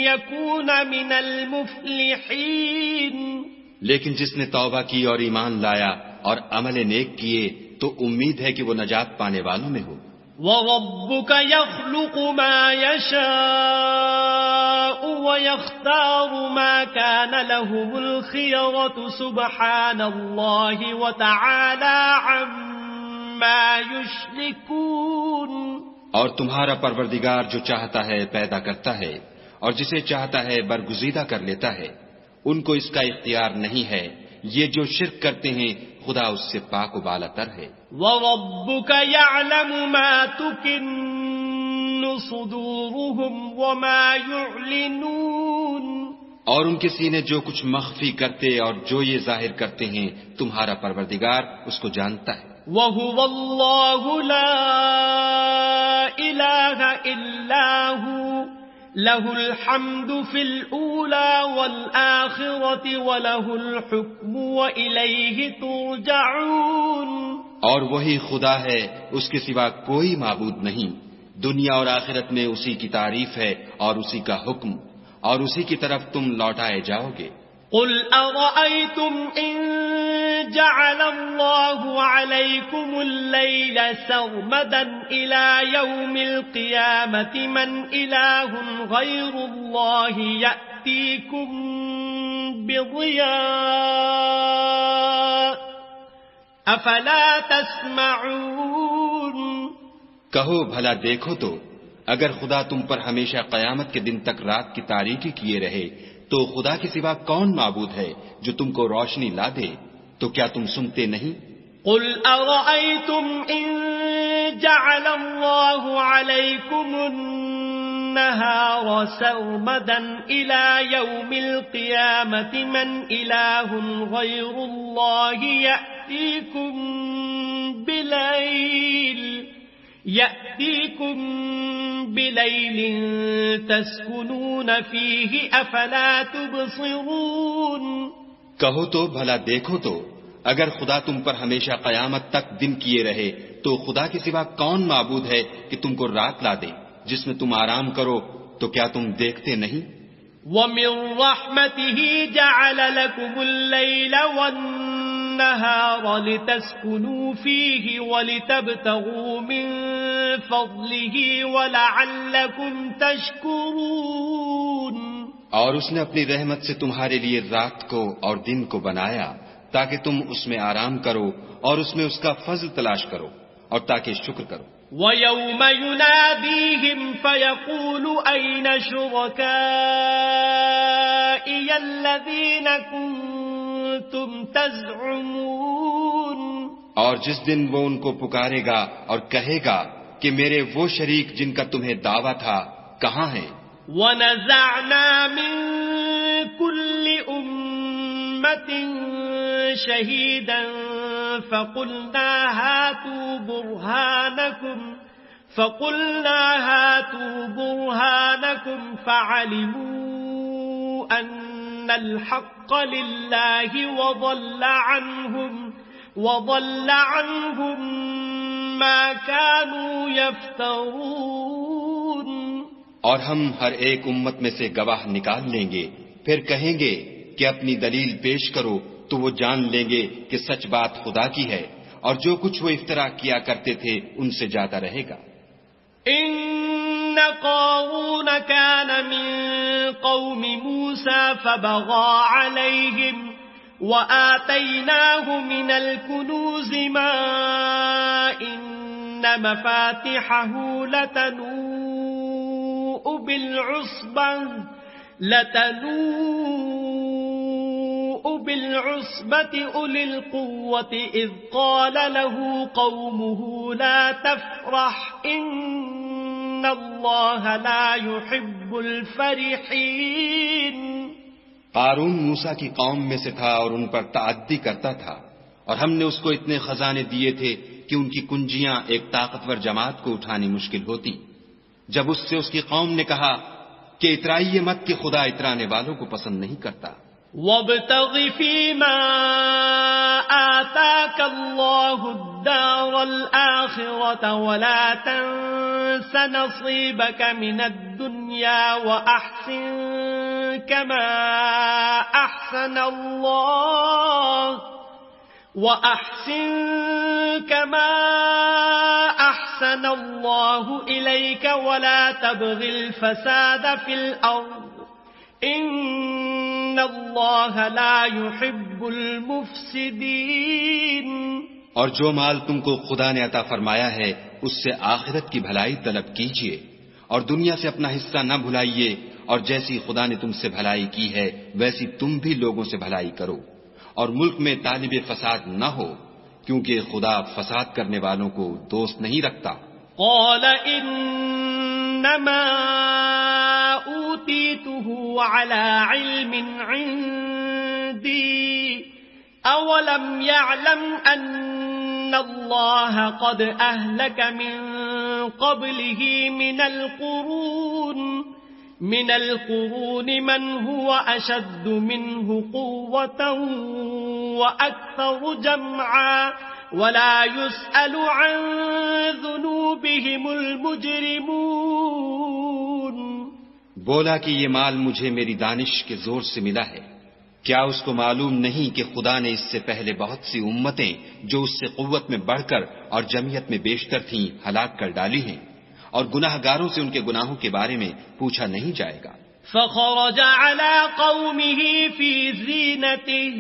يَكُونَ مِنَ الْمُفْلِحِينَ۔ لیکن جس نے توبہ کی اور ایمان لایا اور عمل نیک کیے تو امید ہے کہ وہ نجات پانے والوں میں ہو۔ وَرَبُّكَ يَخْلُقُ مَا يَشَاءُ وَيَخْتَارُ مَا كَانَ لَهُمُ الْخِيَرَةُ سُبْحَانَ اللَّهِ وَتَعَالَى عَمَّا يُشْرِكُونَ۔ اور تمہارا پروردگار جو چاہتا ہے پیدا کرتا ہے اور جسے چاہتا ہے برگزیدہ کر لیتا ہے، ان کو اس کا اختیار نہیں ہے، یہ جو شرک کرتے ہیں خدا اس سے پاک و بالا تر ہے۔ وَرَبُّكَ يَعْلَمُ مَا تُكِنُّ صُدُورُهُمْ وَمَا يُعْلِنُونَ۔ اور ان کے سینے جو کچھ مخفی کرتے اور جو یہ ظاہر کرتے ہیں تمہارا پروردگار اس کو جانتا ہے۔ وَهُوَ اللَّهُ لَا إِلَٰهَ إِلَّا هُوَ لَهُ الْحَمْدُ فِي الْأُولَى وَالْآخِرَةِ وَلَهُ الْحُكْمُ وَإِلَيْهِ تُرْجَعُونَ۔ اور وہی خدا ہے، اس کے سوا کوئی معبود نہیں، دنیا اور آخرت میں اسی کی تعریف ہے اور اسی کا حکم، اور اسی کی طرف تم لوٹائے جاؤ گے۔ قُلْ أَرَأَيْتُمْ إِن جَعَلَ اللَّهُ عَلَيْكُمُ اللَّيْلَ سَرْمَدًا إِلَى يَوْمِ الْقِيَامَةِ مَنْ إِلَٰهٌ غَيْرُ اللَّهِ يَأْتِيكُمْ بِضِيَاءٍ أَفَلَا تَسْمَعُونَ۔ کہو بھلا دیکھو تو اگر خدا تم پر ہمیشہ قیامت کے دن تک رات کی تاریکی کیے رہے تو خدا کے سوا کون معبود ہے جو تم کو روشنی لا دے؟ تو کیا تم سنتے نہیں؟ قُلْ أَرَأَيْتُمْ إِن جَعَلَ اللَّهُ عَلَيْكُمُ النَّهَارَ سَرْمَدًا إِلَى يَوْمِ الْقِيَامَةِ مَنْ إِلَٰهٌ غَيْرُ اللَّهِ يَأْتِيكُمْ بِلَيْلٍ تَسْكُنُونَ فِيهِ أَفَلَا تُبْصِرُونَ۔ کہو تو بھلا دیکھو تو اگر خدا تم پر ہمیشہ قیامت تک دن کیے رہے تو خدا کے سوا کون معبود ہے کہ تم کو رات لا دے جس میں تم آرام کرو؟ تو کیا تم دیکھتے نہیں؟ وَمِن رَحْمَتِهِ جَعَلَ لَكُمُ اللَّيْلَ وَالنَّهَارَ لِتَسْكُنُوا فِيهِ وَلِتَبْتَغُوا مِن فَضْلِهِ وَلَعَلَّكُمْ تَشْكُرُونَ۔ اور اس نے اپنی رحمت سے تمہارے لیے رات کو اور دن کو بنایا تاکہ تم اس میں آرام کرو اور اس میں اس کا فضل تلاش کرو اور تاکہ شکر کرو۔ وَيَوْمَ يُنَادِيهِمْ فَيَقُولُ أَيْنَ شُرَكَائِيَ الَّذِينَ كُنتُمْ تَزْعُمُونَ۔ اور جس دن وہ ان کو پکارے گا اور کہے گا کہ میرے وہ شریک جن کا تمہیں دعویٰ تھا کہاں ہیں؟ وَنَزَعْنَا مِن كُلِّ أُمَّةٍ شَهِيدًا فَقُلْنَا هَاتُوا بُرْهَانَكُمْ فَعَلِمُوا أَنَّ الحق لله وضل عنهم ما كانوا يفترون. اور ہم ہر ایک امت میں سے گواہ نکال لیں گے، پھر کہیں گے کہ اپنی دلیل پیش کرو، تو وہ جان لیں گے کہ سچ بات خدا کی ہے، اور جو کچھ وہ افترا کیا کرتے تھے ان سے جاتا رہے گا. ان قارون كان من قوم موسى فبغى عليهم وآتيناه من الكنوز ما إن مفاتحه لتنوء بالعصبة أولي القوة إذ قال له قومه لا تفرح إن الله لا يحب الفرحين. قارون موسیٰ کی قوم میں سے تھا اور ان پر تعدی کرتا تھا، اور ہم نے اس کو اتنے خزانے دیے تھے کہ ان کی کنجیاں ایک طاقتور جماعت کو اٹھانی مشکل ہوتی. جب اس سے اس کی قوم نے کہا کہ اترائیے مت کہ خدا اترانے والوں کو پسند نہیں کرتا. وابتغ فيما آتاك الله الدار الآخرة ولا تنس نصيبك من الدنيا وأحسن كما أحسن الله إليك ولا تبغ الفساد في الأرض ان اللہ لا يحب المفسدین. اور جو مال تم کو خدا نے عطا فرمایا ہے اس سے آخرت کی بھلائی طلب کیجیے، اور دنیا سے اپنا حصہ نہ بھلائیے، اور جیسی خدا نے تم سے بھلائی کی ہے ویسی تم بھی لوگوں سے بھلائی کرو، اور ملک میں طالب فساد نہ ہو، کیونکہ خدا فساد کرنے والوں کو دوست نہیں رکھتا. قال انما اوتیته على علم عندي اولم يعلم ان الله قد اهلك من قبله من القرون من هو اشد منه قوة واكثر جمعا ولا يسأل عن ذنوبهم المجرمون. بولا کہ یہ مال مجھے میری دانش کے زور سے ملا ہے. کیا اس کو معلوم نہیں کہ خدا نے اس سے پہلے بہت سی امتیں جو اس سے قوت میں بڑھ کر اور جمعیت میں بیشتر تھیں ہلاک کر ڈالی ہیں، اور گناہ گاروں سے ان کے گناہوں کے بارے میں پوچھا نہیں جائے گا. فخرج على قومه في زينته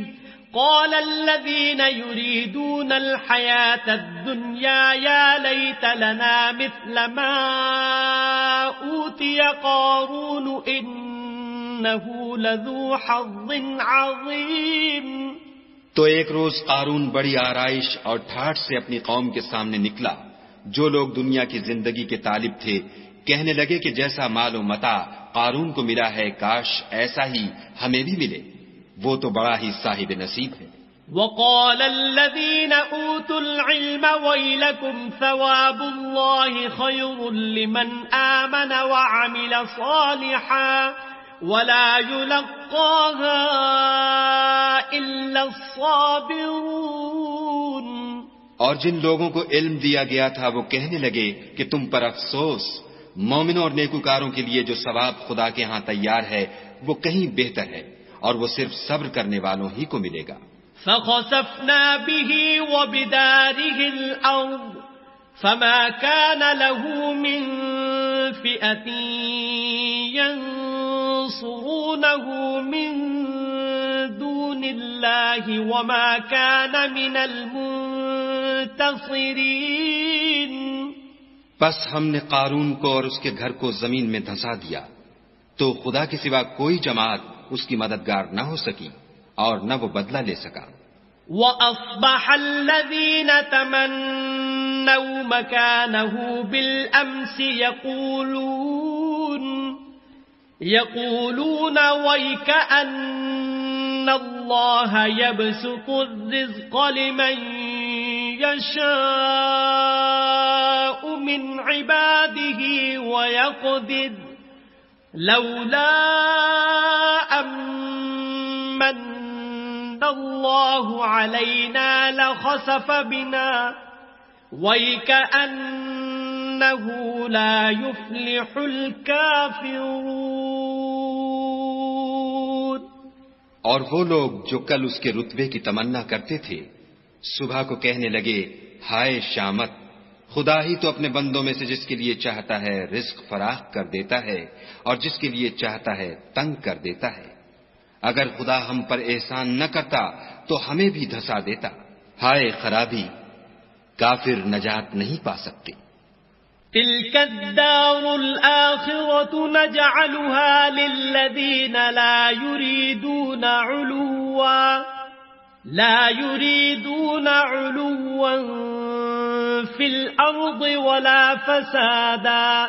قال الذين يريدون الحياة الدنيا يا ليت لنا مثل ما أوتي قارون إنه لذو حظ عظيم. تو ایک روز قارون بڑی آرائش اور ٹھاٹھ سے اپنی قوم کے سامنے نکلا. جو لوگ دنیا کی زندگی کے طالب تھے کہنے لگے کہ جیسا مال و متاع قارون کو ملا ہے کاش ایسا ہی ہمیں بھی ملے، وہ تو بڑا ہی صاحب نصیب ہے. وقال الذين اوتوا العلم ويلكم ثواب الله خير لمن آمن وعمل صالحا ولا يلقاها إلا الصابرون. اور جن لوگوں کو علم دیا گیا تھا وہ کہنے لگے کہ تم پر افسوس، مومنوں اور نیکوکاروں کے لیے جو ثواب خدا کے ہاں تیار ہے وہ کہیں بہتر ہے، اور وہ صرف صبر کرنے والوں ہی کو ملے گا. فخسفنا به وبداره الأرض فما كان له من فئة ينصرونه من دون الله وما كان من المنتصرين. بس ہم نے قارون کو اور اس کے گھر کو زمین میں دھنسا دیا، تو خدا کے سوا کوئی جماعت اس کی مددگار نہ ہو سکی اور نہ وہ بدلہ لے سکا. وَأَصْبَحَ الَّذِينَ تَمَنَّوْا مَكَانَهُ بِالْأَمْسِ يَقُولُونَ وَيْكَأَنَّ اللَّهَ يَبْسُطُ الرِّزْقَ لِمَن يَشَاءُ مِنْ عِبَادِهِ وَيَقْدِرُ لَوْلَا أَمَّنَّ الله علينا لخسف بنا وَيْكَأَنَّهُ لَا يُفْلِحُ الْكَافِرُونَ۔ اور وہ لوگ جو کل اس کے رتبے کی تمنا کرتے تھے صبح کو کہنے لگے ہائے شامت، خدا ہی تو اپنے بندوں میں سے جس کے لیے چاہتا ہے رزق فراخ کر دیتا ہے اور جس کے لیے چاہتا ہے تنگ کر دیتا ہے۔ اگر خدا ہم پر احسان نہ کرتا تو ہمیں بھی دھسا دیتا۔ ہائے خرابی، کافر نجات نہیں پا سکتے۔ تلك الدار الآخرة نجعلها للذين لا يريدون علوا في الأرض ولا فسادا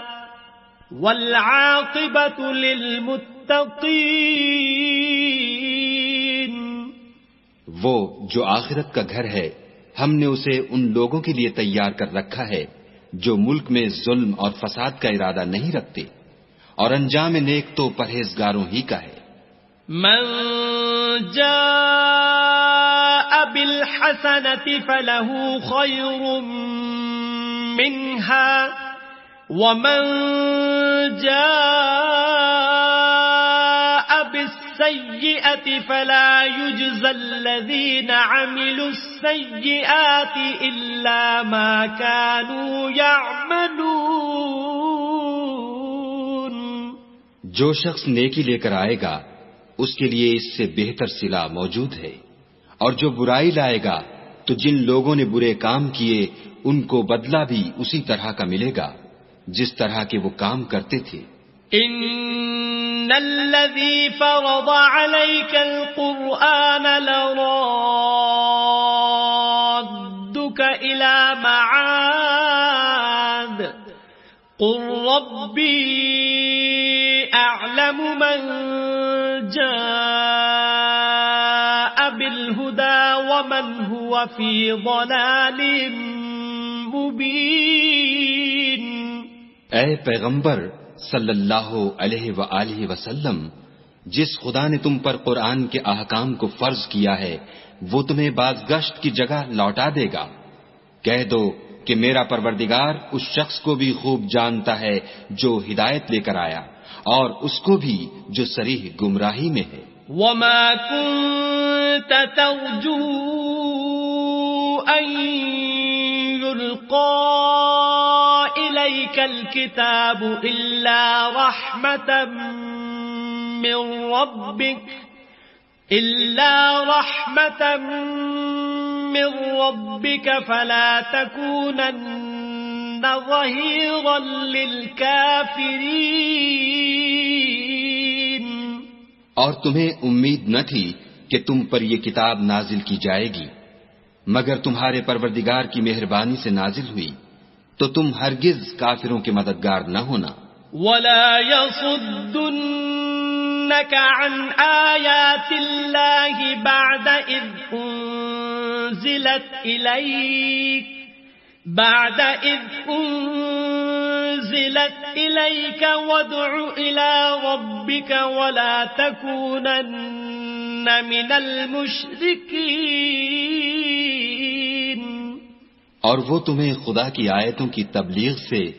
والعاقبة للمتقين۔ وہ جو آخرت کا گھر ہے ہم نے اسے ان لوگوں کے لیے تیار کر رکھا ہے جو ملک میں ظلم اور فساد کا ارادہ نہیں رکھتے، اور انجام نیک تو پرہیزگاروں ہی کا ہے۔ من جاء بالحسنة فله خير منها ومن جاء بالسيئة فلا يجزى الذين عملوا السيئات إلا ما كانوا يعملون۔ جو شخص نیکی لے کر آئے گا اس کے لیے اس سے بہتر صلہ موجود ہے، اور جو برائی لائے گا تو جن لوگوں نے برے کام کیے ان کو بدلہ بھی اسی طرح کا ملے گا جس طرح کے وہ کام کرتے تھے۔ ان الذي فرض عليك القرآن لرادك الى معاد قل ربي اعلم من جاء بالهدى ومن هو في ضلال مبين۔ اے پیغمبر صلی اللہ علیہ وآلہ وسلم، جس خدا نے تم پر قرآن کے احکام کو فرض کیا ہے وہ تمہیں بازگشت کی جگہ لوٹا دے گا۔ کہہ دو کہ میرا پروردگار اس شخص کو بھی خوب جانتا ہے جو ہدایت لے کر آیا اور اس کو بھی جو صریح گمراہی میں ہے۔ وما كنت ترجو ان يلقى إليك الكتاب إلا رحمة من ربك فلا تكونن ظهيرا للكافرين۔ اور تمہیں امید نہ تھی کہ تم پر یہ کتاب نازل کی جائے گی مگر تمہارے پروردگار کی مہربانی سے نازل ہوئی، تو تم ہرگز کافروں کے مددگار نہ ہونا۔ وَلَا يَصُدُّنَّكَ عَنْ آيَاتِ اللَّهِ بَعْدَ إِذْ أُنزِلَتْ إِلَيْكَ وَادْعُ إِلَى رَبِّكَ وَلَا تَكُونَنَّ مِنَ الْمُشْرِكِينَ۔ اور وہ تمہیں خدا کی آیتوں کی تبلیغ سے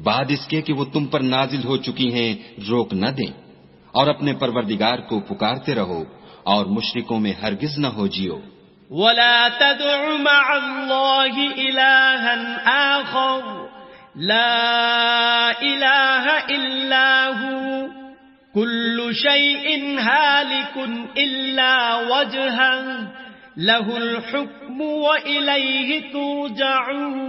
بعد اس کے کہ وہ تم پر نازل ہو چکی ہیں روک نہ دیں، اور اپنے پروردگار کو پکارتے رہو اور مشرکوں میں ہرگز نہ ہو جیو۔ وَلَا تَدْعُ مَعَ اللَّهِ إِلَٰهًا آخَرَ لَا إِلَٰهَ إِلَّا هُوَ كُلُّ شَيْءٍ هَالِكٌ إِلَّا وَجْهَهُ لَهُ الْحُكْمُ وَإِلَيْهِ تُرْجَعُونَ۔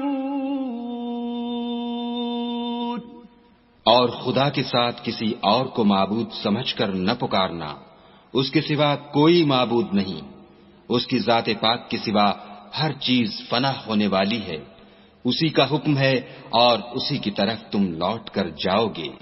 اور خدا کے ساتھ کسی اور کو معبود سمجھ کر نہ پکارنا، اس کے سوا کوئی معبود نہیں، اس کی ذات پاک کے سوا ہر چیز فنا ہونے والی ہے، اسی کا حکم ہے اور اسی کی طرف تم لوٹ کر جاؤ گے۔